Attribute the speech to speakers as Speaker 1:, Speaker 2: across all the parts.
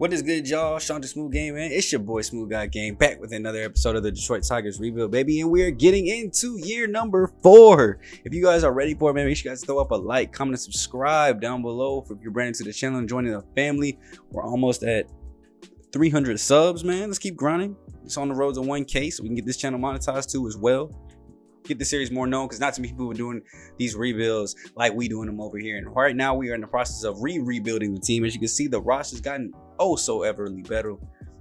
Speaker 1: What is good, y'all? Sean the Smooth Game, man. It's your boy SmooveGotGame back with another episode of the Detroit Tigers Rebuild, baby. And we're getting into year number 4. If you guys are ready for it, man, make sure you guys throw up a like, comment, and subscribe down below. If you're brand new to the channel and joining the family, we're almost at 300 subs, man. Let's keep grinding. It's on the road to 1K, so we can get this channel monetized too as well. Get the series more known, because not too many people are doing these rebuilds like we doing them over here. And right now we are in the process of rebuilding the team. As you can see, the roster's gotten oh so everly better.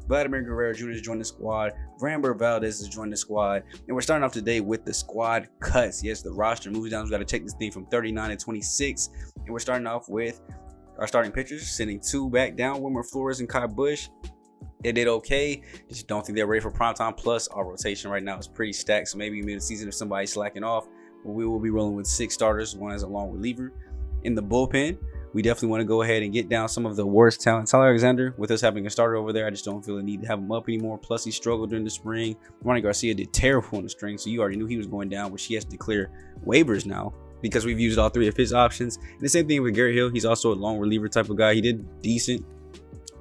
Speaker 1: Vladimir Guerrero Jr. has joined the squad. Framber Valdez has joined the squad. And we're starting off today with the squad cuts. Yes, the roster moves down. We've got to take this thing from 39 to 26. And we're starting off with our starting pitchers, sending 2 back down, Wilmer Flores and Kai Bush. They did okay. Just don't think they're ready for prime time. Plus, our rotation right now is pretty stacked. So maybe mid-season, if somebody's slacking off, we will be rolling with 6 starters, 1 as a long reliever. In the bullpen, we definitely want to go ahead and get down some of the worst talent. Tyler Alexander, with us having a starter over there, I just don't feel the need to have him up anymore. Plus, he struggled during the spring. Ronnie Garcia did terrible in the spring, so you already knew he was going down, which he has to clear waivers now because we've used all 3 of his options. And the same thing with Garrett Hill. He's also a long reliever type of guy. He did decent.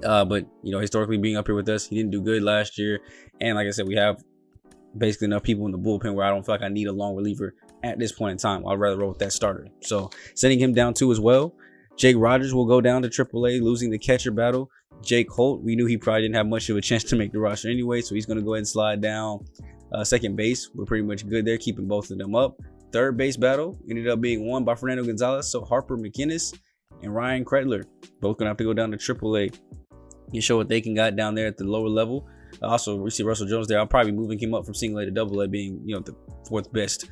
Speaker 1: But you know, historically being up here with us, he didn't do good last year. And like I said, we have basically enough people in the bullpen where I don't feel like I need a long reliever at this point in time. I'd rather roll with that starter. So sending him down too as well. Jake Rogers will go down to AAA, losing the catcher battle. Jake Holt, we knew he probably didn't have much of a chance to make the roster anyway, so he's going to go ahead and slide down. Second base, we're pretty much good there, keeping both of them up. Third base battle ended up being won by Fernando Gonzalez, so Harper McInnes and Ryan Kretler both going to have to go down to AAA. You show what they can got down there at the lower level. Also, we see Russell Jones there. I'll probably be moving him up from single A to double A, being, you know, the 4th best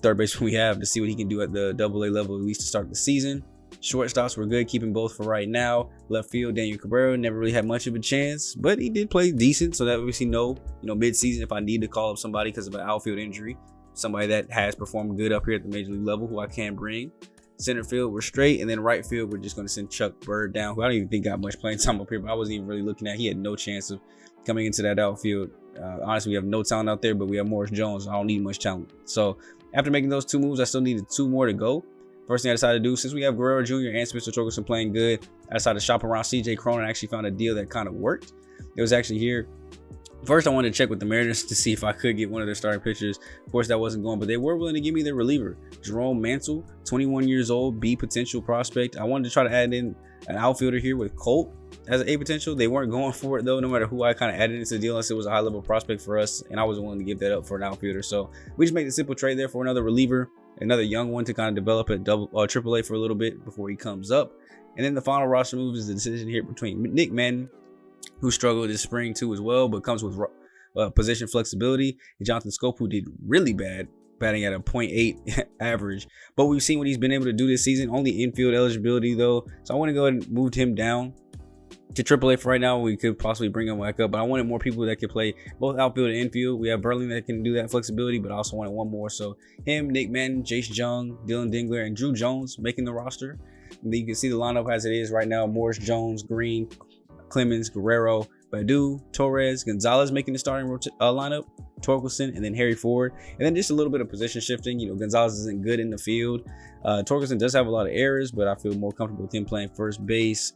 Speaker 1: third baseman we have, to see what he can do at the double A level, at least to start the season. Shortstops were good, keeping both for right now. Left field, Daniel Cabrera never really had much of a chance, but he did play decent, so that we see mid-season if I need to call up somebody because of an outfield injury, somebody that has performed good up here at the major league level who I can bring. Center field, we're straight, and then right field, we're just going to send Chuck Bird down, who I don't even think got much playing time up here, but I wasn't even really looking at. He had no chance of coming into that outfield. Honestly, we have no talent out there, but we have Morris Jones. I don't need much talent. So after making those 2 moves, I still needed 2 more to go. First thing I decided to do, since we have Guerrero Jr. and Spencer Torkelson playing good, I decided to shop around CJ Cron and actually found a deal that kind of worked. It was actually here. First, I wanted to check with the Mariners to see if I could get one of their starting pitchers. Of course, that wasn't going, but they were willing to give me their reliever. Jerome Mantle, 21 years old, B potential prospect. I wanted to try to add in an outfielder here with Colt as an A potential. They weren't going for it, though, no matter who I kind of added into the deal, unless it was a high-level prospect for us, and I wasn't willing to give that up for an outfielder. So we just made the simple trade there for another reliever, another young one to kind of develop at AAA for a little bit before he comes up. And then the final roster move is the decision here between Nick Mann, who struggled this spring too as well, but comes with position flexibility, and Jonathan Scope, who did really bad, batting at a .8 average. But we've seen what he's been able to do this season. Only infield eligibility though, so I want to go ahead and move him down to AAA for right now. We could possibly bring him back up, but I wanted more people that could play both outfield and infield. We have Burling that can do that flexibility, but I also wanted one more. So him, Nick Mann, Jace Jung, Dylan Dingler, and Drew Jones making the roster. And then you can see the lineup as it is right now: Morris Jones, Green, Clemens, Guerrero, Badu, Torres, Gonzalez making the starting lineup, Torkelson, and then Harry Ford. And then just a little bit of position shifting. You know, Gonzalez isn't good in the field. Torkelson does have a lot of errors, but I feel more comfortable with him playing first base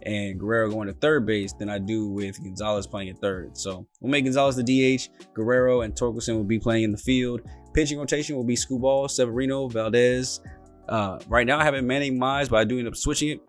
Speaker 1: and Guerrero going to third base than I do with Gonzalez playing at third. So we'll make Gonzalez the DH. Guerrero and Torkelson will be playing in the field. Pitching rotation will be Scuball, Severino, Valdez. Right now I haven't managed Mize, but I do end up switching it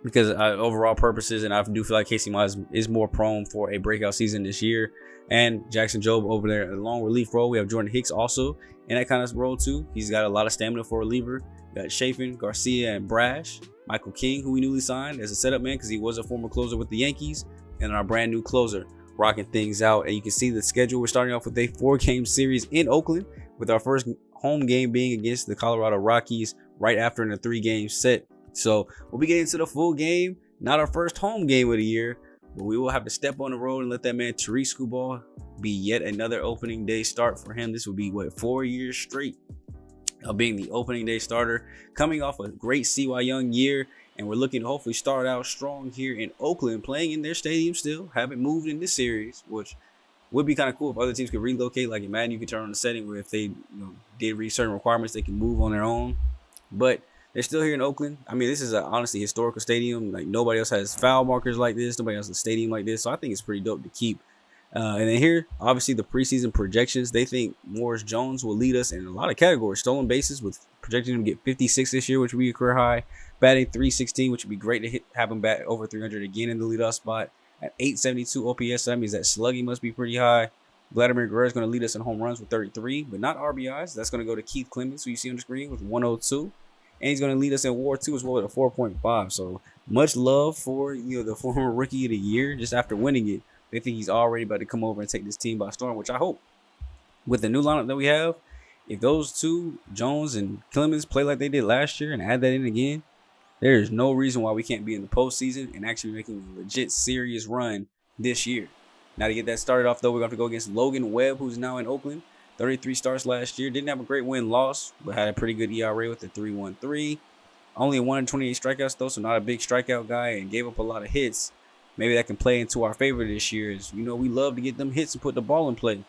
Speaker 1: because overall purposes, and I do feel like Casey Mize is more prone for a breakout season this year. And Jackson Jobe over there in a long relief role. We have Jordan Hicks also in that kind of role too. He's got a lot of stamina for a reliever. We got Chafin, Garcia, and Brash. Michael King, who we newly signed as a setup man because he was a former closer with the Yankees, and our brand new closer rocking things out. And you can see the schedule. We're starting off with a 4-game series in Oakland, with our first home game being against the Colorado Rockies right after in a 3-game set. So we'll be getting to the full game. Not our first home game of the year, but we will have to step on the road and let that man Tariq Scuball be yet another opening day start for him. This will be, what, 4 years straight of being the opening day starter, coming off a great CY Young year. And we're looking to hopefully start out strong here in Oakland, playing in their stadium still. Haven't moved in this series, which would be kind of cool if other teams could relocate. Like in Madden, you could turn on the setting where if they did reach certain requirements, they can move on their own. But They're still here in Oakland. I mean, this is a honestly historical stadium. Like nobody else has foul markers like this. Nobody else has a stadium like this. So I think it's pretty dope to keep. And then here, obviously, the preseason projections. They think Morris Jones will lead us in a lot of categories. Stolen bases, with projecting him to get 56 this year, which would be a career high. Batting 316, which would be great to have him bat over 300 again in the leadoff spot. At 872 OPS, so that means that slugging must be pretty high. Vladimir Guerrero is going to lead us in home runs with 33, but not RBIs. That's going to go to Keith Clemens, who you see on the screen, with 102. And he's going to lead us in WAR 2 as well with a 4.5. So much love for the former Rookie of the Year. Just after winning it, they think he's already about to come over and take this team by storm, which I hope. With the new lineup that we have, if those two, Jones and Clemens, play like they did last year and add that in again, there is no reason why we can't be in the postseason and actually making a legit serious run this year. Now, to get that started off, though, we're going to have to go against Logan Webb, who's now in Oakland. 33 starts last year. Didn't have a great win-loss, but had a pretty good ERA with a 3.13. Only 128 strikeouts, though, so not a big strikeout guy, and gave up a lot of hits. Maybe that can play into our favor this year. As we love to get them hits and put the ball in play.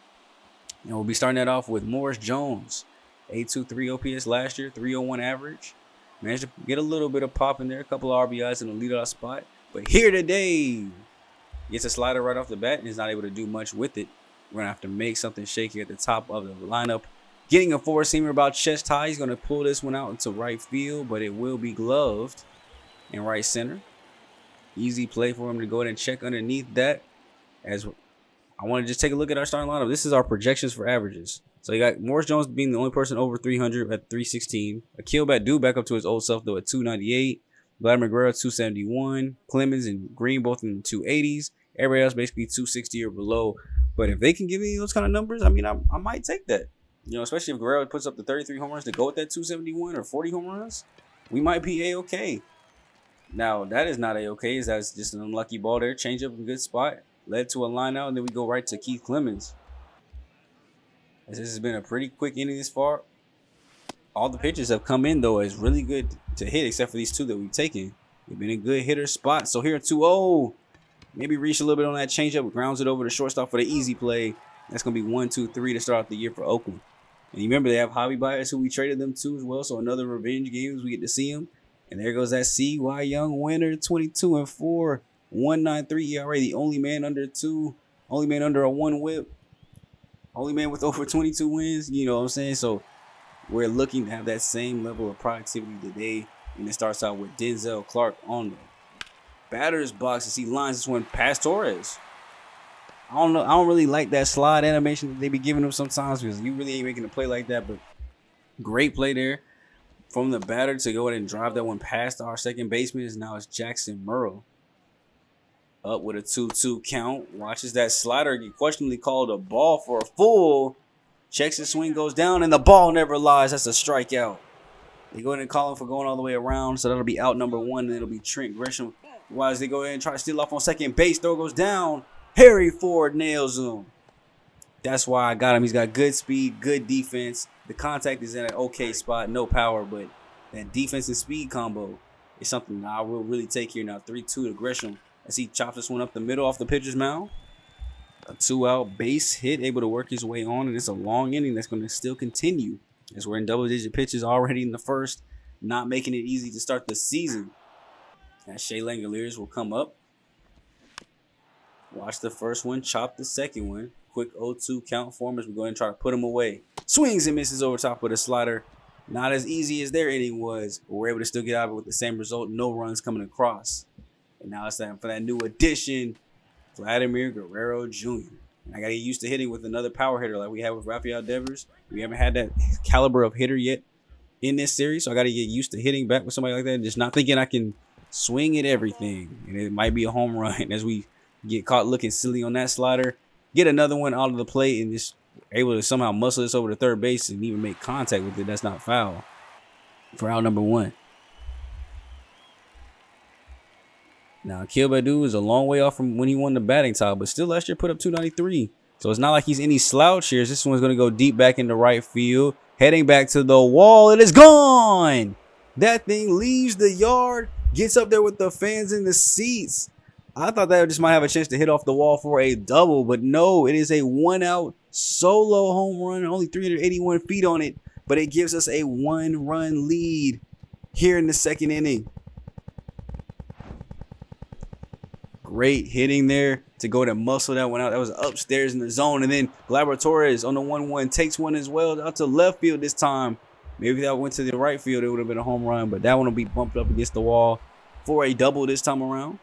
Speaker 1: And we'll be starting that off with Morris Jones. 823 OPS last year, 301 average. Managed to get a little bit of pop in there, a couple of RBIs in the leadoff spot. But here today, gets a slider right off the bat and is not able to do much with it. We're going to have to make something shaky at the top of the lineup. Getting a four-seamer about chest high. He's going to pull this one out into right field, but it will be gloved in right center. Easy play for him to go ahead and check underneath that. As I want to just take a look at our starting lineup. This is our projections for averages. So you got Morris Jones being the only person over 300 at 316. Akil Badu back up to his old self, though, at 298. Vladimir Guerrero, 271. Clemens and Green both in the 280s. Everybody else basically 260 or below. But if they can give me those kind of numbers, I mean, I might take that. Especially if Guerrero puts up the 33 home runs to go with that 271 or 40 home runs, we might be A-okay. Now, that is not A-okay. That's just an unlucky ball there. Change up a good spot. Led to a line out, and then we go right to Keith Clemens. As this has been a pretty quick inning this far. All the pitches have come in, though, as really good to hit, except for these two that we've taken. They've been in good hitter spots. So here at 2-0. Maybe reach a little bit on that changeup, grounds it over the shortstop for the easy play. That's going to be 1, 2, 3 to start out the year for Oakland. And you remember they have Javi Baez, who we traded them to as well. So another revenge game as we get to see him. And there goes that C.Y. Young winner, 22-4, 1.93 ERA. The only man under 2, only man under a 1 whip, only man with over 22 wins. You know what I'm saying? So we're looking to have that same level of productivity today. And it starts out with Denzel Clark on the batter's box as he lines this one past Torres. I don't know. I don't really like that slide animation that they be giving him sometimes because you really ain't making a play like that. But great play there from the batter to go ahead and drive that one past our second baseman. Now it's Jackson Murrow. Up with a 2-2 count. Watches that slider get questionably called a ball for a full. Checks the swing, goes down, and the ball never lies. That's a strikeout. They go ahead and call him for going all the way around. So that'll be out number 1, and it'll be Trent Grisham. While they go ahead and try to steal off on second base. Throw goes down. Harry Ford nails him. That's why I got him. He's got good speed, good defense. The contact is in an okay spot. No power, but that defense and speed combo is something that I will really take here now. 3-2 to Grisham as he chops this one up the middle off the pitcher's mound. A 2-out base hit, able to work his way on, and it's a long inning that's going to still continue as we're in double-digit pitches already in the first, not making it easy to start the season. As Shea Langoliers will come up. Watch the first one, chop the second one. Quick 0-2 count for him as we go ahead and try to put him away. Swings and misses over top with a slider. Not as easy as their inning was, but we're able to still get out of it with the same result. No runs coming across. And now it's time for that new addition, Vladimir Guerrero Jr. And I got to get used to hitting with another power hitter like we had with Rafael Devers. We haven't had that caliber of hitter yet in this series, so I got to get used to hitting back with somebody like that. Just not thinking I can swing at everything, and it might be a home run as we get caught looking silly on that slider. Get another one out of the plate and just able to somehow muscle this over to third base and even make contact with it. That's not foul for out number 1. Now, Akil Badu is a long way off from when he won the batting title, but still last year put up 293. So it's not like he's any slouch here. This one's going to go deep back into right field. Heading back to the wall. It is gone. That thing leaves the yard. Gets up there with the fans in the seats. I thought that just might have a chance to hit off the wall for a double, but no, it is a 1-out solo home run, only 381 feet on it, but it gives us a 1-run lead here in the second inning. Great hitting there to go to muscle that one out. That was upstairs in the zone. And then Gleyber Torres on the 1-1 takes one as well out to left field this time. Maybe if that went to the right field, it would have been a home run, but that one will be bumped up against the wall for a double this time around.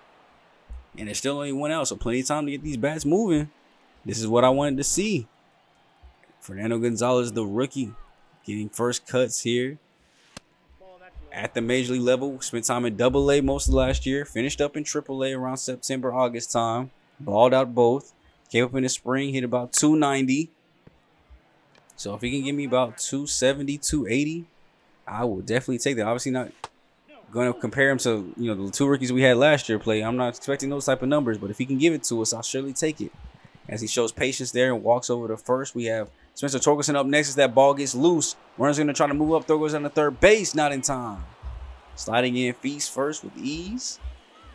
Speaker 1: And there's still only one out, so plenty of time to get these bats moving. This is what I wanted to see. Fernando Gonzalez, the rookie, getting first cuts here at the major league level. Spent time in Double-A most of last year. Finished up in Triple-A around September, August time. Balled out both. Came up in the spring, hit about 290. So if he can give me about 270, 280, I will definitely take that. Obviously not going to compare him to, the two rookies we had last year play. I'm not expecting those type of numbers, but if he can give it to us, I'll surely take it. As he shows patience there and walks over to first, we have Spencer Torkelson up next as that ball gets loose. Runner's going to try to move up. Throw goes on the third base, not in time. Sliding in Feast first with ease.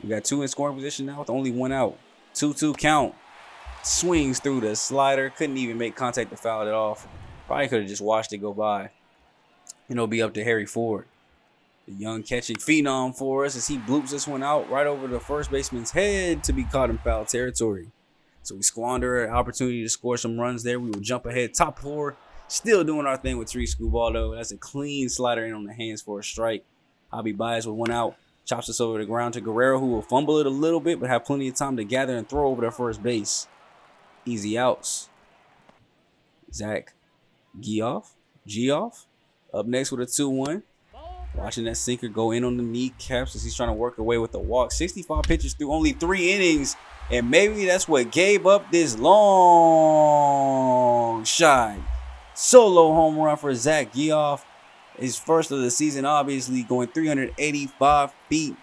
Speaker 1: We got two in scoring position now with only one out. 2-2 count. Swings through the slider. Couldn't even make contact to foul it off. Probably could have just watched it go by. And it'll be up to Harry Ford, the young catching phenom for us, as he bloops this one out right over the first baseman's head to be caught in foul territory. So we squander an opportunity to score some runs there. We will jump ahead top four. Still doing our thing with Three Screwball, though. That's a clean slider in on the hands for a strike. Javi Baez with one out. Chops us over the ground to Guerrero, who will fumble it a little bit, but have plenty of time to gather and throw over to first base. Easy outs. Zach Geoff up next with a 2-1. Watching that sinker go in on the kneecaps as he's trying to work away with the walk. 65 pitches through only 3 innings. And maybe that's what gave up this long shot. Solo home run for Zach Geoff. His first of the season, obviously, going 385 feet.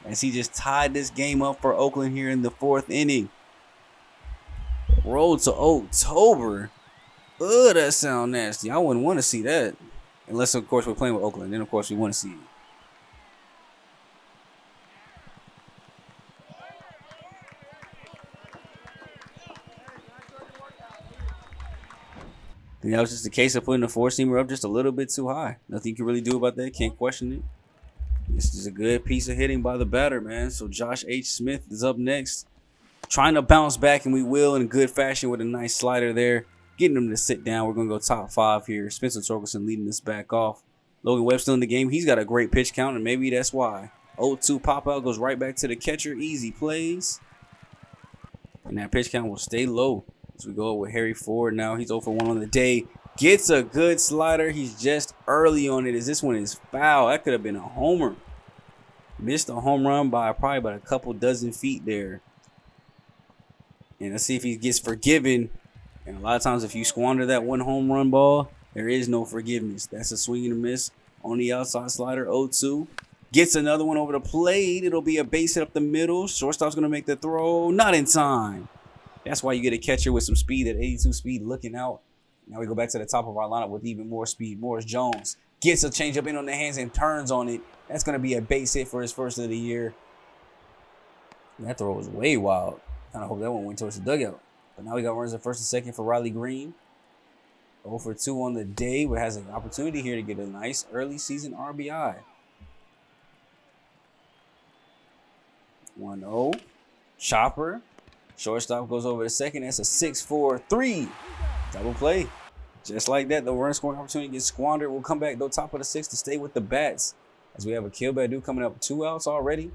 Speaker 1: As he just tied this game up for Oakland here in the 4th inning. Road to October. Ugh, that sound nasty. I wouldn't want to see that. Unless, of course, we're playing with Oakland. Then, of course, we want to see it. I think that was just a case of putting the four-seamer up just a little bit too high. Nothing you can really do about that. Can't question it. This is a good piece of hitting by the batter, man. So Josh H. Smith is up next. Trying to bounce back, and we will in good fashion with a nice slider there. Getting him to sit down. We're going to go top 5 here. Spencer Torkelson leading this back off. Logan Webb still in the game. He's got a great pitch count, and maybe that's why. 0-2 pop-out goes right back to the catcher. Easy plays. And that pitch count will stay low. As we go with Harry Ford now. He's 0 for 1 on the day. Gets a good slider. He's just early on it as this one is foul. That could have been a homer. Missed a home run by probably about a couple dozen feet there. And let's see if he gets forgiven. And a lot of times if you squander that one home run ball, there is no forgiveness. That's a swing and a miss on the outside slider. 0-2. Gets another one over the plate. It'll be a base hit up the middle. Shortstop's going to make the throw. Not in time. That's why you get a catcher with some speed at 82 speed looking out. Now we go back to the top of our lineup with even more speed. Morris Jones gets a changeup in on the hands and turns on it. That's going to be a base hit for his first of the year. That throw was way wild. Kind of hope that one went towards the dugout. But now we got runners at first and second for Riley Green. 0 for 2 on the day, but has an opportunity here to get a nice early season RBI. 1-0. Chopper. Shortstop goes over to second. That's a 6-4-3 double play. Just like that, the run scoring opportunity gets squandered. We'll come back, though, top of the 6th to stay with the bats. As we have a Akil Baddoo coming up 2 outs already.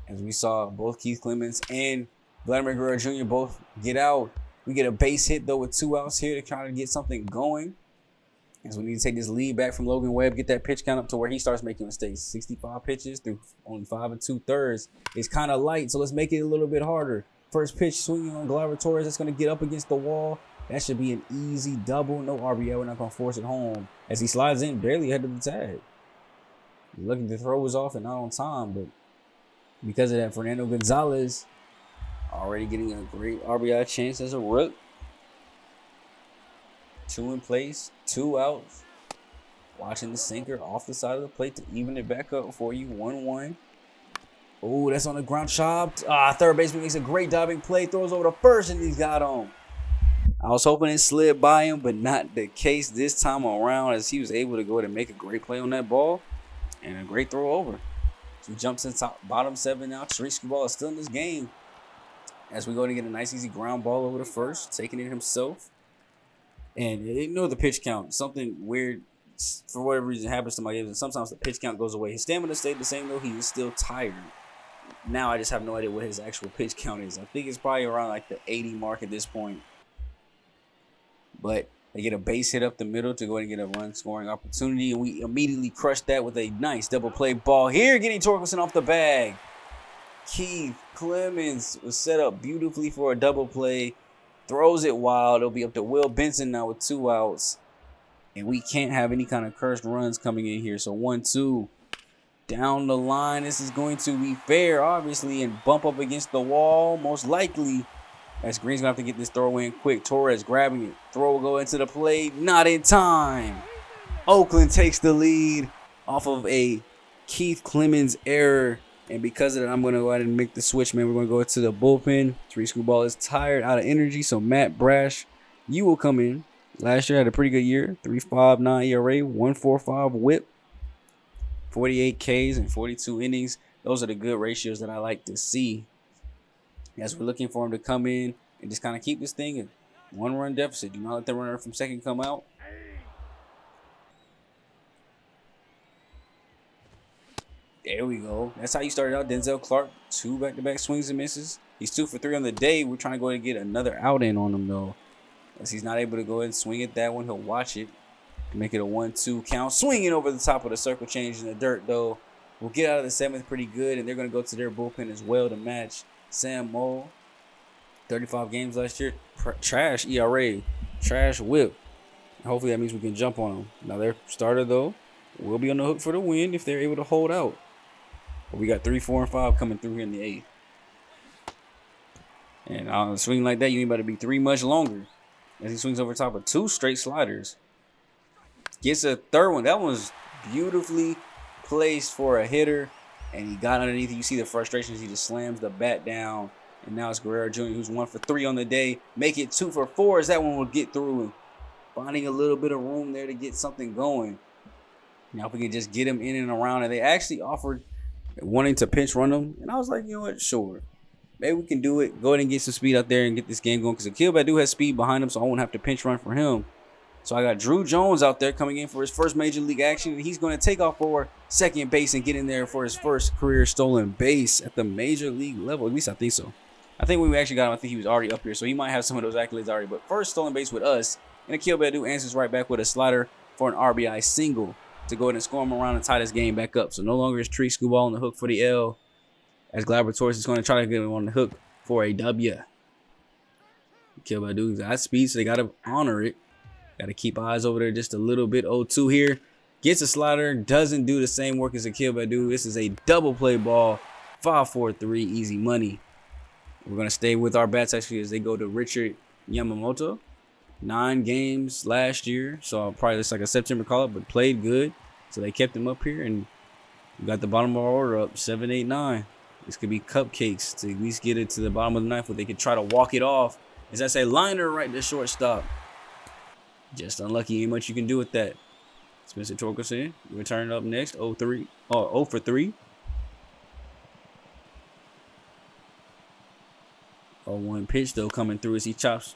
Speaker 1: As we saw both Keith Clemens and Vladimir Guerrero Jr. both get out. We get a base hit, though, with 2 outs here to try to get something going. As we need to take this lead back from Logan Webb, get that pitch count up to where he starts making mistakes. 65 pitches through only 5 2/3 is kind of light, so let's make it a little bit harder. First pitch swinging on Gleyber Torres. That's going to get up against the wall. That should be an easy double. No RBI. We're not going to force it home. As he slides in, barely ahead of the tag. Looking to throw was off and not on time, but because of that, Fernando Gonzalez already getting a great RBI chance as a rook. 2 in place, 2 outs. Watching the sinker off the side of the plate to even it back up for you. 1-1. Oh, that's on the ground, chopped. Third baseman makes a great diving play. Throws over to first, and he's got him. I was hoping it slid by him, but not the case this time around, as he was able to go ahead and make a great play on that ball. And a great throw over. So he jumps in top, bottom 7 now. Street Screwball is still in this game. As we go to get a nice easy ground ball over the first, taking it himself. And ignore the pitch count. Something weird, for whatever reason, happens to my games. And sometimes the pitch count goes away. His stamina stayed the same, though. He is still tired. Now I just have no idea what his actual pitch count is. I think it's probably around like the 80 mark at this point. But they get a base hit up the middle to go ahead and get a run scoring opportunity. And we immediately crush that with a nice double play ball here, getting Torkelson off the bag. Keith Clemens was set up beautifully for a double play. Throws it wild. It'll be up to Will Benson now with 2 outs. And we can't have any kind of cursed runs coming in here. So 1-2. Down the line. This is going to be fair, obviously, and bump up against the wall, most likely. As Green's going to have to get this throw in quick. Torres grabbing it. Throw will go into the plate. Not in time. Oakland takes the lead off of a Keith Clemens error. And because of that, I'm going to go ahead and make the switch, man. We're going to go to the bullpen. Street Screwball is tired, out of energy. So Matt Brash, you will come in. Last year had a pretty good year. 3.59 ERA, 1.45 whip, 48 Ks and 42 innings. Those are the good ratios that I like to see. As we're looking for him to come in and just kind of keep this thing at 1-run deficit. Do not let the runner from second come out. There we go. That's how you started out. Denzel Clark, 2 back-to-back swings and misses. He's 2 for 3 on the day. We're trying to go ahead and get another out in on him, though. As he's not able to go ahead and swing at that one, he'll watch it. Make it a 1-2 count. Swinging over the top of the circle change in the dirt, though. We'll get out of the 7th pretty good, and they're going to go to their bullpen as well to match Sam Moll. 35 games last year. Trash ERA. Trash whip. Hopefully that means we can jump on them. Now their starter, though, will be on the hook for the win if they're able to hold out. But we got 3, 4, and 5 coming through here in the 8th. And on a swing like that, you ain't about to be 3 much longer. As he swings over top of 2 straight sliders. Gets a third one. That one's beautifully placed for a hitter. And he got underneath it. You see the frustrations. He just slams the bat down. And now it's Guerrero Jr., who's 1 for 3 on the day. Make it 2 for 4 as that one will get through. And finding a little bit of room there to get something going. Now if we can just get him in and around. And they actually offered wanting to pinch run him. And I was like, you know what? Sure. Maybe we can do it. Go ahead and get some speed out there and get this game going. Because Akil Badu has speed behind him, so I won't have to pinch run for him. So I got Drew Jones out there coming in for his first major league action. And he's going to take off for second base and get in there for his first career stolen base at the major league level. At least I think so. I think when we actually got him, I think he was already up here. So he might have some of those accolades already. But first stolen base with us. And Akil Badu answers right back with a slider for an RBI single to go ahead and score him around and tie this game back up. So no longer is Street Screwball on the hook for the L. As Gleyber Torres is going to try to get him on the hook for a W. Akil Badu's got speed, so they got to honor it. Got to keep eyes over there just a little bit. 0-2 here. Gets a slider. Doesn't do the same work as Akil Badu. This is a double play ball. 5-4-3. Easy money. We're going to stay with our bats actually as they go to Richard Yamamoto. 9 games last year. So probably just like a September call-up, but played good. So they kept him up here. And we got the bottom of our order up. 7, 8, 9. This could be cupcakes to at least get it to the bottom of the ninth where they could try to walk it off. As I say, liner right to shortstop. Just unlucky. Ain't much you can do with that. Spencer Torkelson returning up next. 0-3. Oh, 0 for 3. 0-1 pitch though coming through as he chops.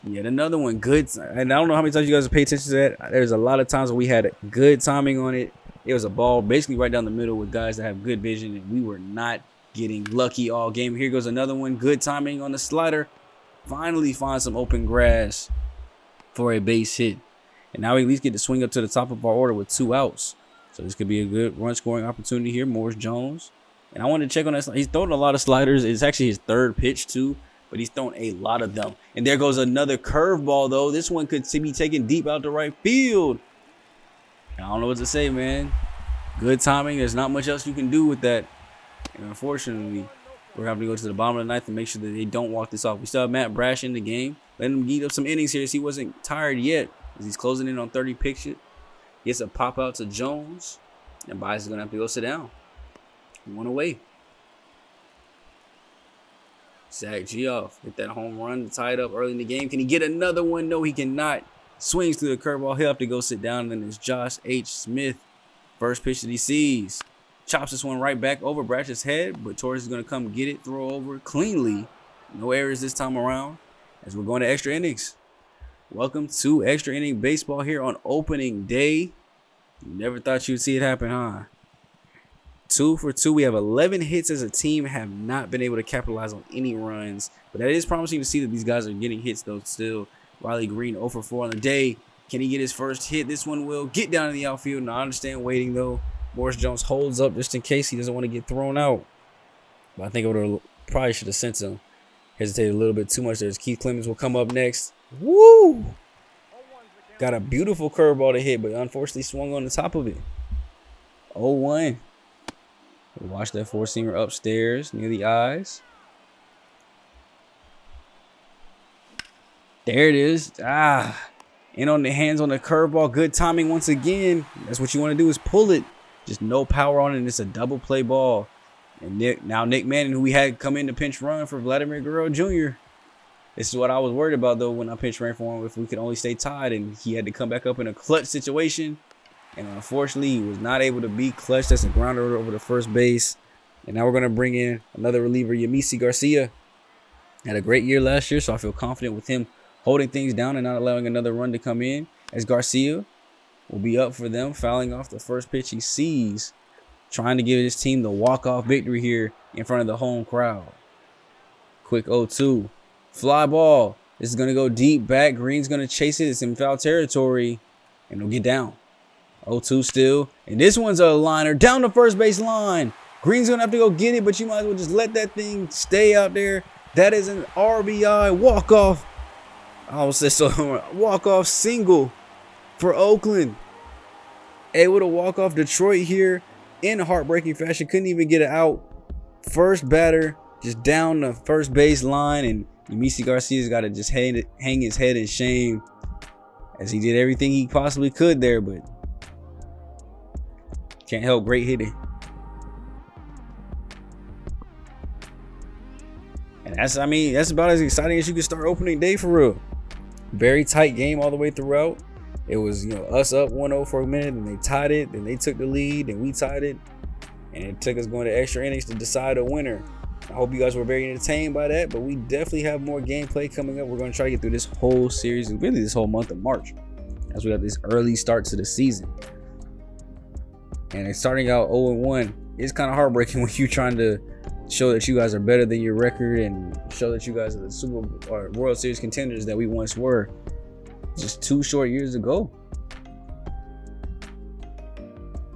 Speaker 1: Yet another one. Good. And I don't know how many times you guys have paid attention to that. There's a lot of times where we had good timing on it. It was a ball basically right down the middle with guys that have good vision, and we were not getting lucky all game. Here goes another one. Good timing on the slider. Finally find some open grass for a base hit. And now we at least get to swing up to the top of our order with 2 outs. So this could be a good run scoring opportunity here. Morris Jones. And I wanted to check on that. He's throwing a lot of sliders. It's actually his 3rd pitch too, but he's thrown a lot of them. And there goes another curveball though. This one could be taken deep out to right field. I don't know what to say, man. Good timing. There's not much else you can do with that. And unfortunately, we're having to go to the bottom of the ninth and make sure that they don't walk this off. We still have Matt Brash in the game. Let him eat up some innings here as he wasn't tired yet. As he's closing in on 30 pitches. Gets a pop out to Jones. And Bias is going to have to go sit down. 1 away. Zach Geoff get that home run to tie it up early in the game. Can he get another one? No, he cannot. Swings through the curveball. He'll have to go sit down. And then there's Josh H. Smith First pitch that he sees. Chops this one right back over Bratch's head, but Torres is going to come get it, throw over cleanly. No errors this time around as we're going to extra innings. Welcome to extra inning baseball here on opening day. You never thought you'd see it happen, huh? 2 for 2. We have 11 hits as a team, have not been able to capitalize on any runs. But that is promising to see that these guys are getting hits, though, still. Riley Green 0 for 4 on the day. Can he get his first hit? This one will get down in the outfield. Now, I understand waiting, though. Morris Jones holds up just in case he doesn't want to get thrown out. But I think it probably should have sent him. Hesitated a little bit too much. There's Keith Clemens will come up next. Woo! Got a beautiful curveball to hit, but unfortunately swung on the top of it. 0-1. Watch that four-seamer upstairs near the eyes. There it is. In on the hands on the curveball. Good timing once again. That's what you want to do is pull it. Just no power on it, and it's a double play ball. And Nick Manning, who we had come in to pinch run for Vladimir Guerrero Jr. This is what I was worried about, though, when I pinch ran for him, if we could only stay tied, and he had to come back up in a clutch situation. And unfortunately, he was not able to be clutch. That's a grounder over the first base. And now we're going to bring in another reliever, Yamisi Garcia. Had a great year last year, so I feel confident with him holding things down and not allowing another run to come in, as Garcia will be up for them, fouling off the first pitch he sees, trying to give his team the walk-off victory here in front of the home crowd. Quick 0-2. Fly ball. This is going to go deep back. Green's going to chase it. It's in foul territory, and it'll get down. 0-2 still. And this one's a liner down the first base line. Green's going to have to go get it, but you might as well just let that thing stay out there. That is an RBI walk-off. I almost said so. Walk-off single for Oakland. Able to walk off Detroit here in a heartbreaking fashion. Couldn't even get it out. First batter just down the first base line, and Yamisi Garcia's got to just hang his head in shame as he did everything he possibly could there, but can't help great hitting. And that's about as exciting as you can start opening day for real. Very tight game all the way throughout. It was, us up 1-0 for a minute, and they tied it. Then they took the lead, and we tied it. And it took us going to extra innings to decide a winner. I hope you guys were very entertained by that, but we definitely have more gameplay coming up. We're going to try to get through this whole series and really this whole month of March as we have this early start to the season. And it's starting out 0-1. It's kind of heartbreaking when you're trying to show that you guys are better than your record and show that you guys are the Super or World Series contenders that we once were just 2 short years ago.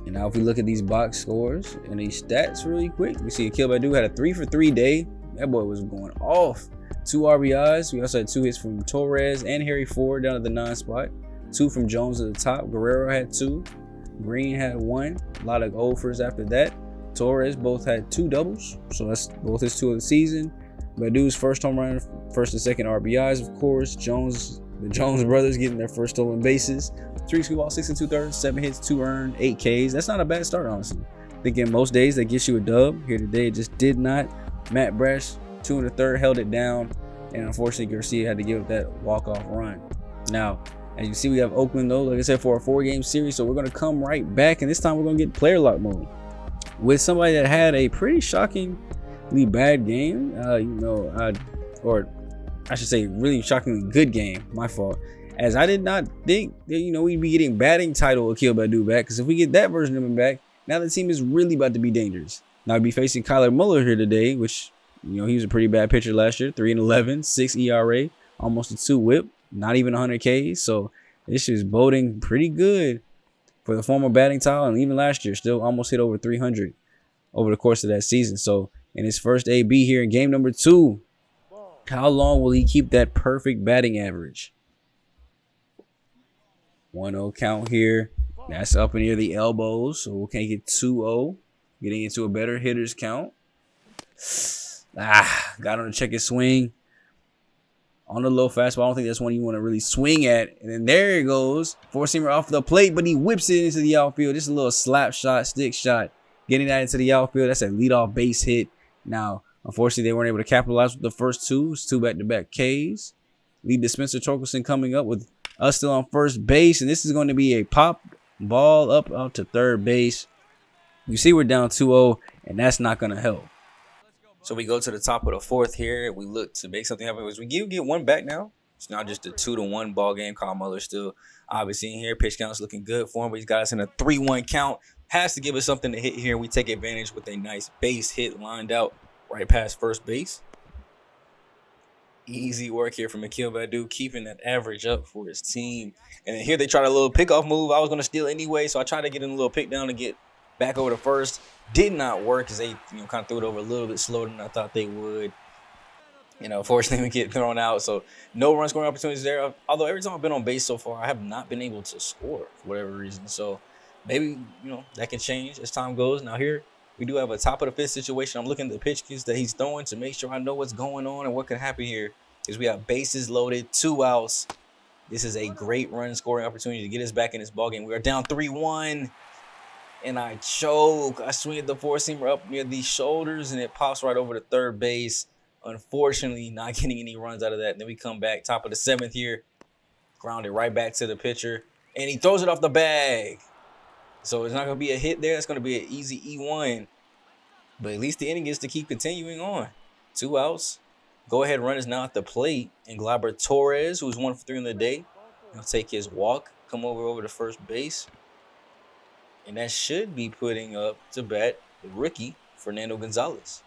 Speaker 1: And now if we look at these box scores and these stats really quick, we see Akil Baddoo had a 3 for 3 day. That boy was going off. 2 RBIs. We also had 2 hits from Torres and Harry Ford down at the 9 spot. 2 from Jones at the top. Guerrero had 2. Green had 1. A lot of overs after that. Torres both had 2 doubles, so that's both his 2 of the season. Baddoo's first home run, first and second RBIs, of course. The Jones brothers getting their first stolen bases. 3 scoop balls, 6 2/3, 7 hits, 2 earned, 8 Ks. That's not a bad start, honestly. I think in most days that gets you a dub. Here today, it just did not. Matt Brash, 2 1/3, held it down, and unfortunately Garcia had to give up that walk-off run. Now, as you see, we have Oakland, though, like I said, for a 4-game series, so we're going to come right back, and this time we're going to get player lock mode with somebody that had a pretty shockingly bad game, or I should say really shockingly good game, my fault, as I did not think that, we'd be getting batting title Akil Baddoo back, because if we get that version of him back, now the team is really about to be dangerous. Now we'd be facing Kyler Muller here today, which, he was a pretty bad pitcher last year, 3-11, 6 ERA, almost a 2 whip, not even 100 Ks, so this is boding pretty good for the former batting title, and even last year, still almost hit over 300 over the course of that season. So in his first AB here in game number 2, how long will he keep that perfect batting average? 1-0 count here. That's up near the elbows, so we can't get 2-0. Getting into a better hitter's count. Got him to check his swing. On the low fastball, I don't think that's one you want to really swing at. And then there it goes. 4-seamer off the plate, but he whips it into the outfield. Just a little slap shot, stick shot. Getting that into the outfield. That's a leadoff base hit. Now, unfortunately, they weren't able to capitalize with the first 2. It's 2 back-to-back Ks. Lead to Spencer Torkelson coming up with us still on first base. And this is going to be a pop Ball up out to third base. You see we're down 2-0, and that's not going to help. So we go to the top of the fourth here. We look to make something happen. We get one back now. It's not just a 2-1 ball game. Kyle Muller still obviously in here. Pitch count's looking good for him, but he's got us in a 3-1 count. Has to give us something to hit here. We take advantage with a nice base hit lined out right past first base. Easy work here from Akil Badu, keeping that average up for his team. And then here they tried a little pickoff move. I was going to steal anyway, so I tried to get in a little pick down to get back over to first. Did not work because they kind of threw it over a little bit slower than I thought they would. Fortunately, we get thrown out, so no run scoring opportunities there. Although every time I've been on base so far, I have not been able to score for whatever reason. So maybe, that can change as time goes. Now here, we do have a top of the fifth situation. I'm looking at the pitches that he's throwing to make sure I know what's going on and what could happen here. Is we have bases loaded, 2 outs. This is a great run scoring opportunity to get us back in this ballgame. We are down 3-1, and I choke. I swing at the four-seamer up near the shoulders, and it pops right over to third base. Unfortunately, not getting any runs out of that. And then we come back, top of the seventh here, grounded right back to the pitcher, and he throws it off the bag. So it's not going to be a hit there. It's going to be an easy E1. But at least the inning gets to keep continuing on. 2 outs. Go-ahead run is now at the plate. And Gleyber Torres, who's 1 for 3 in the day, he'll take his walk, come over to first base. And that should be putting up to bat the rookie, Fernando Gonzalez.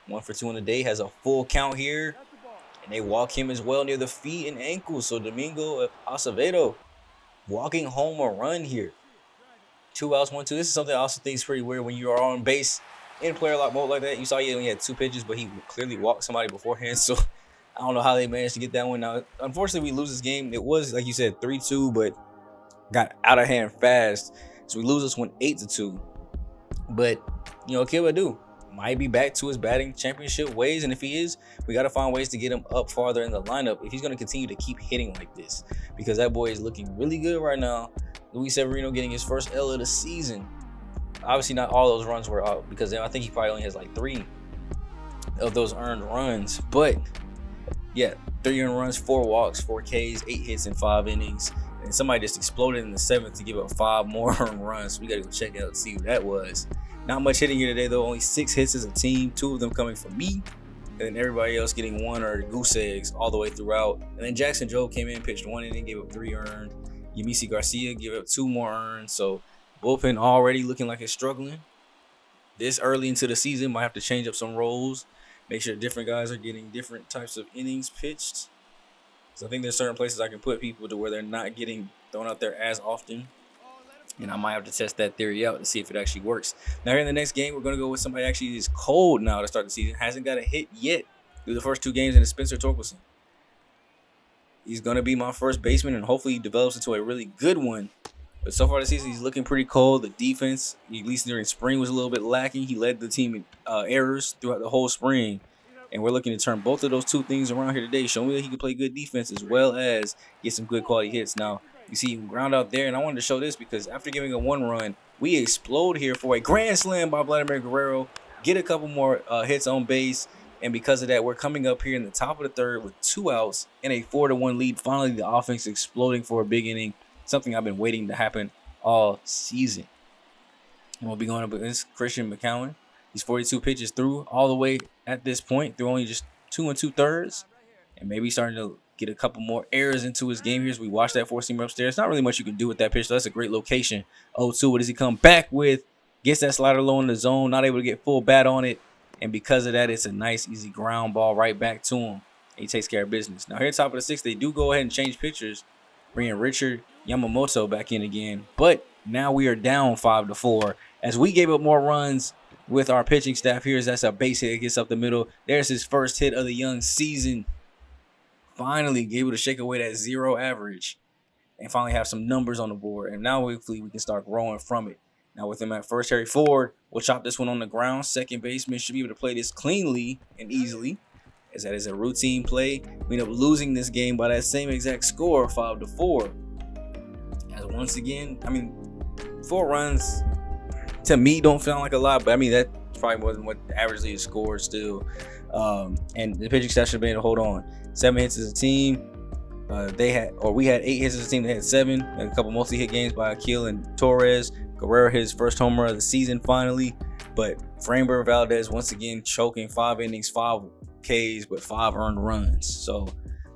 Speaker 1: 1 for 2 in the day, has a full count here. And they walk him as well near the feet and ankles. So Domingo Acevedo walking home a run here. 2 outs, 1-2. This is something I also think is pretty weird when you are on base in player lock mode like that. You saw he only had 2 pitches, but he clearly walked somebody beforehand. So I don't know how they managed to get that one. Now, unfortunately, we lose this game. It was, like you said, 3-2, but got out of hand fast. So we lose this one 8-2. But, Akil Badu might be back to his batting championship ways. And if he is, we got to find ways to get him up farther in the lineup if he's going to continue to keep hitting like this. Because that boy is looking really good right now. Luis Severino getting his first L of the season. Obviously, not all those runs were out because I think he probably only has like 3 of those earned runs. But, yeah, 3 earned runs, 4 walks, 4 Ks, 8 hits in 5 innings. And somebody just exploded in the 7th to give up 5 more earned runs. So we got to go check out and see who that was. Not much hitting here today, though. Only 6 hits as a team, 2 of them coming from me. And then everybody else getting 1 or goose eggs all the way throughout. And then Jackson Jobe came in, pitched 1 inning, gave up 3 earned. Yamisi Garcia gave up 2 more earned. So bullpen already looking like it's struggling. This early into the season, might have to change up some roles. Make sure different guys are getting different types of innings pitched. So I think there's certain places I can put people to where they're not getting thrown out there as often. And I might have to test that theory out to see if it actually works. Now here in the next game, we're going to go with somebody actually is cold now to start the season. Hasn't got a hit yet through the first 2 games, and it's Spencer Torkelson. He's going to be my first baseman, and hopefully he develops into a really good one. But so far this season, he's looking pretty cold. The defense, at least during spring, was a little bit lacking. He led the team in errors throughout the whole spring. And we're looking to turn both of those 2 things around here today. Show me that he can play good defense as well as get some good quality hits. Now, you see him ground out there, and I wanted to show this because after giving a 1 run, we explode here for a grand slam by Vladimir Guerrero. Get a couple more hits on base. And because of that, we're coming up here in the top of the 3rd with 2 outs and a 4-1 lead. Finally, the offense exploding for a big inning. Something I've been waiting to happen all season. And we'll be going up against Christian McCowan. He's 42 pitches through all the way at this point, through only just 2 2/3. And maybe starting to get a couple more errors into his game here as we watch that 4-seamer upstairs. Not really much you can do with that pitch. So that's a great location. 0-2. What does he come back with? Gets that slider low in the zone. Not able to get full bat on it. And because of that, it's a nice, easy ground ball right back to him. He takes care of business. Now, here at top of the 6th, they do go ahead and change pitchers, bringing Richard Yamamoto back in again. But now we are down 5-4 as we gave up more runs with our pitching staff here. That's a base hit that gets up the middle. There's his first hit of the young season. Finally able to shake away that 0 average and finally have some numbers on the board. And now hopefully we can start growing from it. Now with him at first, Harry Ford will chop this one on the ground. Second baseman should be able to play this cleanly and easily, as that is a routine play. We end up losing this game by that same exact score, 5-4. As once again, 4 runs to me don't sound like a lot, but that's probably more than what the average league scores still. And the pitching staff should be able to hold on. 7 hits as a team. We had 8 hits as a team. They had 7, and a couple multi-hit games by Akil and Torres. Guerrero hit his first homer of the season finally, but Framber Valdez once again choking 5 innings, 5 Ks, but 5 earned runs. So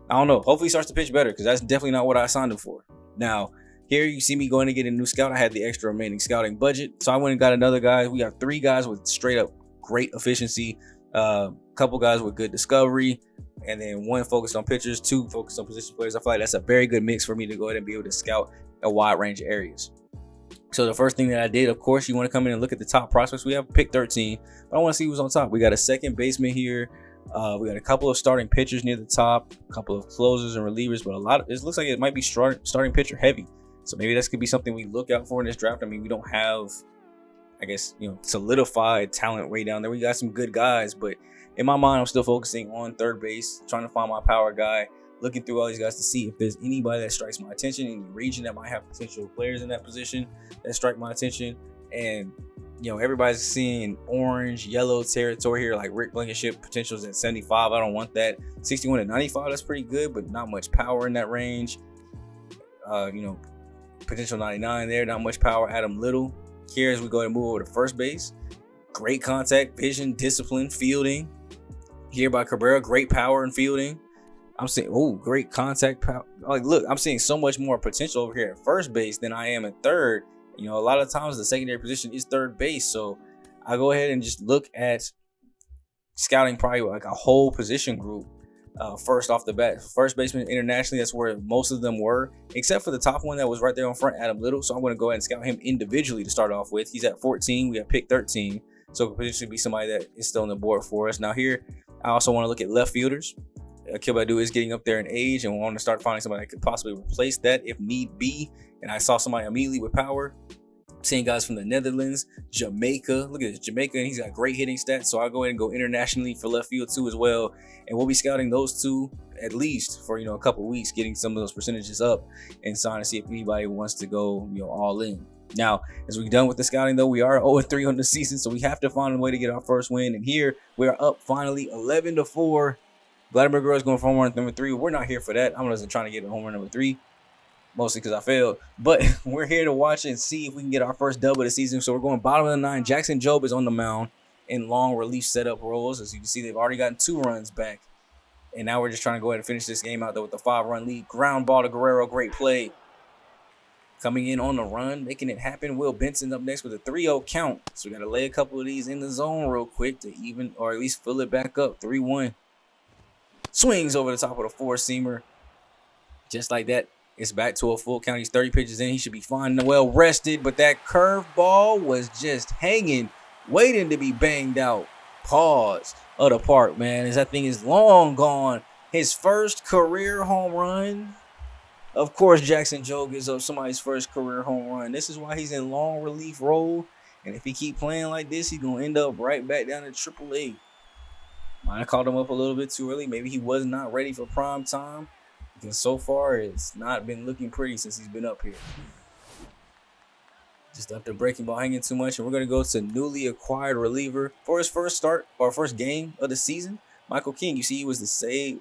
Speaker 1: I don't know. Hopefully he starts to pitch better, because that's definitely not what I signed him for. Now, here you see me going to get a new scout. I had the extra remaining scouting budget, so I went and got another guy. We got 3 guys with straight up great efficiency, couple guys with good discovery, and then 1 focused on pitchers, 2 focused on position players. I feel like that's a very good mix for me to go ahead and be able to scout a wide range of areas. So the first thing that I did, of course, you want to come in and look at the top prospects. We have pick 13, but I want to see who's on top. We got a second baseman here. We got a couple of starting pitchers near the top, a couple of closers and relievers, but it looks like it might be starting pitcher heavy. So maybe this could be something we look out for in this draft. I mean, we don't have, I guess, solidified talent way down there. We got some good guys, but in my mind, I'm still focusing on third base, trying to find my power guy, looking through all these guys to see if there's anybody that strikes my attention in the region that might have potential players in that position that strike my attention. And everybody's seeing orange, yellow territory here, like Rick Blankenship potentials at 75. I don't want that. 61 to 95, that's pretty good, but not much power in that range. Potential 99 there, not much power. Adam Little. Here, as we go ahead and move over to first base, great contact, vision, discipline, fielding. Here by Cabrera, great power and fielding. I'm seeing, great contact power. Like, look, I'm seeing so much more potential over here at first base than I am at third. A lot of times the secondary position is third base. So I go ahead and just look at scouting probably like a whole position group first off the bat. First baseman internationally, that's where most of them were, except for the top one that was right there on front, Adam Little. So I'm going to go ahead and scout him individually to start off with. He's at 14. We have pick 13. So it could potentially be somebody that is still on the board for us. Now here, I also want to look at left fielders. Akil Baddoo is getting up there in age, and we want to start finding somebody that could possibly replace that if need be. And I saw somebody immediately with power. Seeing guys from the Netherlands, Jamaica. Look at this, Jamaica, and he's got great hitting stats. So I'll go ahead and go internationally for left field too as well. And we'll be scouting those 2 at least for a couple of weeks, getting some of those percentages up and trying to see if anybody wants to go all in. Now, as we're done with the scouting, though, we are 0-3 on the season, so we have to find a way to get our first win. And here we are up finally 11-4. Vladimir Guerrero is going for home run number 3. We're not here for that. I'm just trying to get a home run number 3, mostly because I failed. But we're here to watch and see if we can get our first dub of the season. So we're going bottom of the 9. Jackson Jobe is on the mound in long relief setup roles. As you can see, they've already gotten 2 runs back. And now we're just trying to go ahead and finish this game out, though, with the 5-run lead. Ground ball to Guerrero. Great play. Coming in on the run, making it happen. Will Benson up next with a 3-0 count. So we got to lay a couple of these in the zone real quick to even or at least fill it back up. 3-1. Swings over the top of the 4-seamer. Just like that, it's back to a full count. He's 30 pitches in. He should be fine and well rested. But that curveball was just hanging, waiting to be banged out. Pause of the park, man, as that thing is long gone. His first career home run. Of course, Jackson Jobe gives up somebody's first career home run. This is why he's in long relief role. And if he keep playing like this, he's going to end up right back down to AAA. Might have called him up a little bit too early. Maybe he was not ready for prime time, because so far it's not been looking pretty since he's been up here. Just left the breaking ball hanging too much. And we're going to go to newly acquired reliever for his first start or first game of the season. Michael King. You see, he was the save.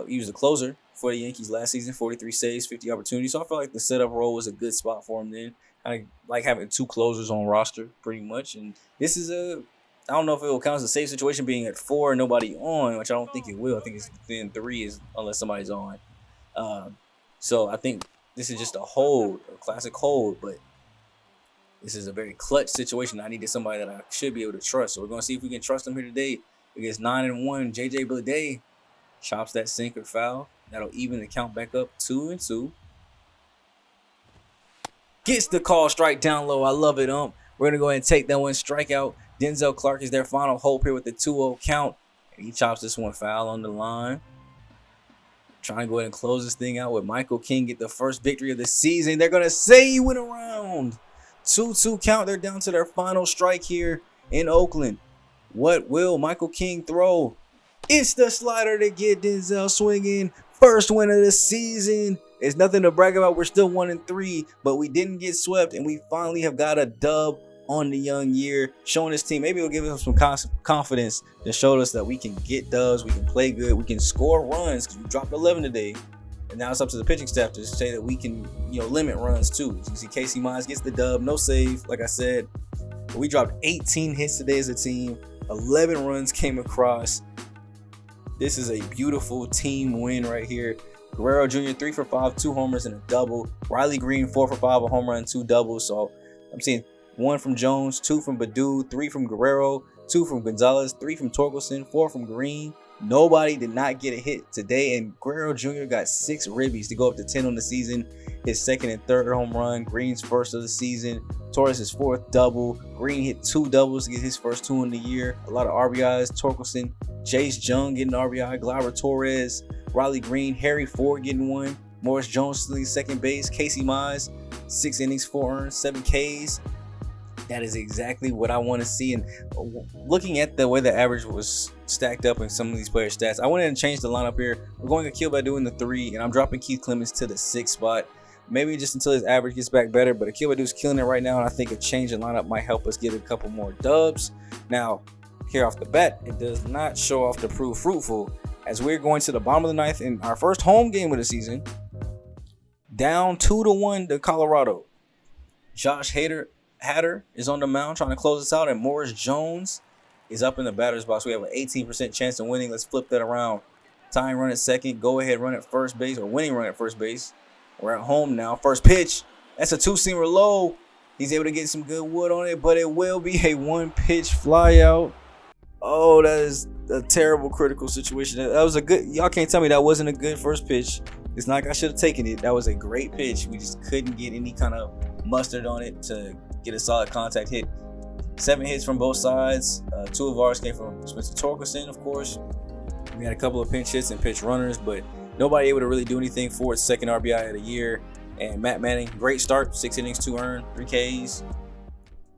Speaker 1: He was the closer for the Yankees last season. 43 saves, 50 opportunities. So I felt like the setup role was a good spot for him then. I like having 2 closers on roster pretty much. And this is I don't know if it will count as a safe situation being at 4 and nobody on, which I don't think it will. I think it's within 3 unless somebody's on. So I think this is just a hold, a classic hold, but this is a very clutch situation. I needed somebody that I should be able to trust. So we're going to see if we can trust him here today. Against 9-1, JJ Bleday chops that sinker foul. That'll even the count back up 2-2. Gets the call, strike down low. I love it, We're going to go ahead and take that one, strikeout. Denzel Clark is their final hope here with the 2-0 count. And he chops this one foul on the line. Trying to go ahead and close this thing out with Michael King get the first victory of the season. They're going to say he went around. 2-2 count. They're down to their final strike here in Oakland. What will Michael King throw? It's the slider to get Denzel swinging. First win of the season. It's nothing to brag about. We're still 1-3, but we didn't get swept, and we finally have got a dub on the young year, showing this team. Maybe it'll give us some confidence to show us that we can get dubs, we can play good, we can score runs, because we dropped 11 today. And now it's up to the pitching staff to say that we can, limit runs too. So you see Casey Mize gets the dub, no save, like I said. But we dropped 18 hits today as a team. 11 runs came across. This is a beautiful team win right here. Guerrero Jr. 3 for 5, 2 homers and a double. Riley Green 4 for 5, a home run, 2 doubles. So I'm seeing 1 from Jones, 2 from Baddoo, 3 from Guerrero, 2 from Gonzalez, 3 from Torkelson, 4 from Green. Nobody did not get a hit today, and Guerrero Jr. got 6 ribbies to go up to 10 on the season. His second and third home run. Green's first of the season. Torres his 4th double. Green hit 2 doubles to get his first 2 in the year. A lot of RBIs. Torkelson, Jace Jung getting RBI. Gleyber Torres, Riley Green, Harry Ford getting 1. Morris Jones still second base. Casey Mize, 6 innings, 4 earned, 7 Ks. That is exactly what I want to see. And looking at the way the average was stacked up in some of these players' stats, I went ahead and changed the lineup here. We're going Akil Baddoo in the 3, and I'm dropping Keith Clemens to the 6 spot. Maybe just until his average gets back better, but Akil Baddoo's killing it right now, and I think a change in lineup might help us get a couple more dubs. Now, here off the bat, it does not show off to prove fruitful, as we're going to the bottom of the 9th in our first home game of the season, down 2-1 to Colorado. Josh Hader is on the mound trying to close us out, and Morris Jones is up in the batter's box. We have an 18% chance of winning. Let's flip that around. Tying run at second, go ahead run at first base, or winning run at first base. We're at home now. First pitch. That's a 2-seamer low. He's able to get some good wood on it, but it will be a 1-pitch flyout. Oh, that is a terrible critical situation. That was a good. Y'all can't tell me that wasn't a good first pitch. It's not like I should have taken it. That was a great pitch. We just couldn't get any kind of mustard on it to get a solid contact hit. 7 hits from both sides. 2 of ours came from Spencer Torkelson, of course. We had a couple of pinch hits and pitch runners, but nobody able to really do anything for its second RBI of the year. And Matt Manning, great start, 6 innings, 2 earned, 3 Ks.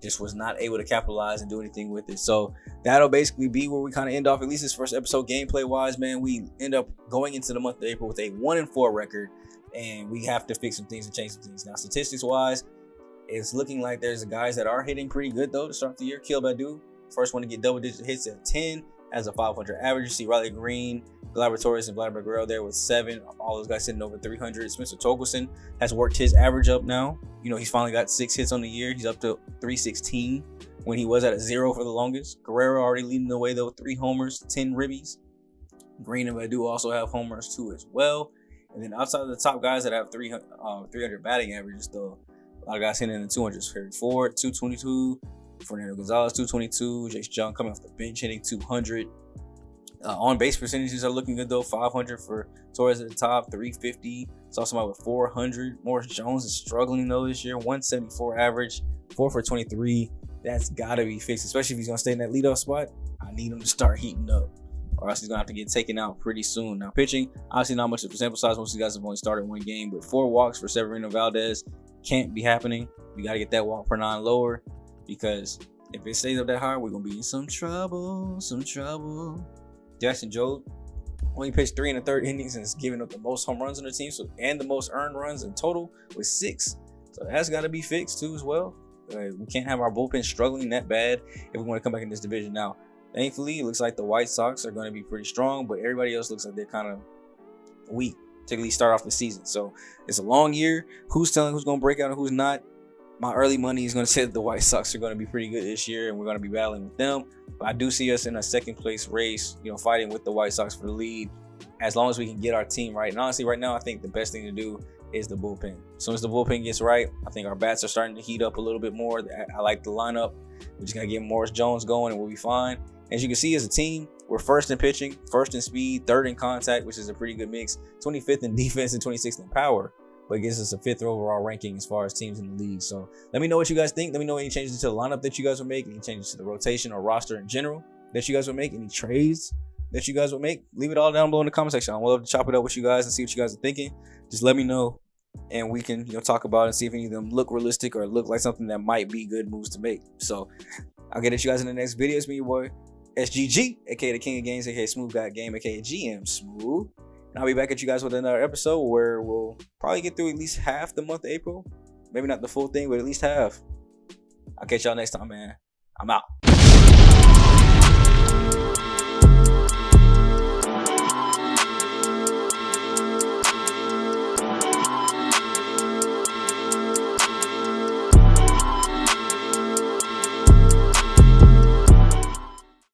Speaker 1: Just was not able to capitalize and do anything with it. So that'll basically be where we kind of end off, at least this first episode gameplay wise, man. We end up going into the month of April with a 1-4 record, and we have to fix some things and change some things. Now, statistics wise, it's looking like there's guys that are hitting pretty good though to start the year. Akil Baddoo, first one to get double-digit hits at 10, has a 500 average. You see Riley Green, Gleyber Torres, and Vladimir Guerrero there with 7. All those guys sitting over 300. Spencer Torkelson has worked his average up now. He's finally got 6 hits on the year. He's up to 316 when he was at a 0 for the longest. Guerrero already leading the way though, 3 homers, 10 ribbies. Green and Baddoo also have homers too as well. And then outside of the top guys that have 300 batting averages though, a lot of guys hitting in the 200s. Harry Ford, 222. Fernando Gonzalez, 222. Jace Jung coming off the bench hitting 200. On base percentages are looking good though. 500 for Torres at the top, 350. Saw somebody with 400. Morris Jones is struggling though this year. 174 average, 4 for 23. That's got to be fixed, especially if he's going to stay in that leadoff spot. I need him to start heating up, or else he's going to have to get taken out pretty soon. Now, pitching, obviously not much of a sample size. Most of you guys have only started 1 game, but 4 walks for Severino Valdez can't be happening. We got to get that walk per 9 lower, because if it stays up that high, we're going to be in some trouble. Jackson Jobe only pitched 3 1/3 innings and is giving up the most home runs on the team, and the most earned runs in total with 6. So that's got to be fixed too as well. We can't have our bullpen struggling that bad if we want to come back in this division. Now, thankfully, it looks like the White Sox are going to be pretty strong, but everybody else looks like they're kind of weak to at least start off the season. So it's a long year. Who's telling who's going to break out and who's not? My early money is going to say that the White Sox are going to be pretty good this year, and we're going to be battling with them. But I do see us in a second place race, fighting with the White Sox for the lead, as long as we can get our team right. And honestly, right now, I think the best thing to do is the bullpen. As soon as the bullpen gets right, I think our bats are starting to heat up a little bit more. I like the lineup. We're just going to get Morris Jones going, and we'll be fine. As you can see, as a team, we're first in pitching, first in speed, third in contact, which is a pretty good mix, 25th in defense, and 26th in power. But it gives us a 5th overall ranking as far as teams in the league. So let me know what you guys think. Let me know any changes to the lineup that you guys would make, any changes to the rotation or roster in general that you guys would make, any trades that you guys would make. Leave it all down below in the comment section. I would love to chop it up with you guys and see what you guys are thinking. Just let me know, and we can talk about it and see if any of them look realistic or look like something that might be good moves to make. So I'll get at you guys in the next video. It's me, your boy SGG, aka the King of Games, aka SmooveGotGame, aka GM Smooth. And I'll be back at you guys with another episode where we'll probably get through at least half the month of April. Maybe not the full thing, but at least half. I'll catch y'all next time, man. I'm out.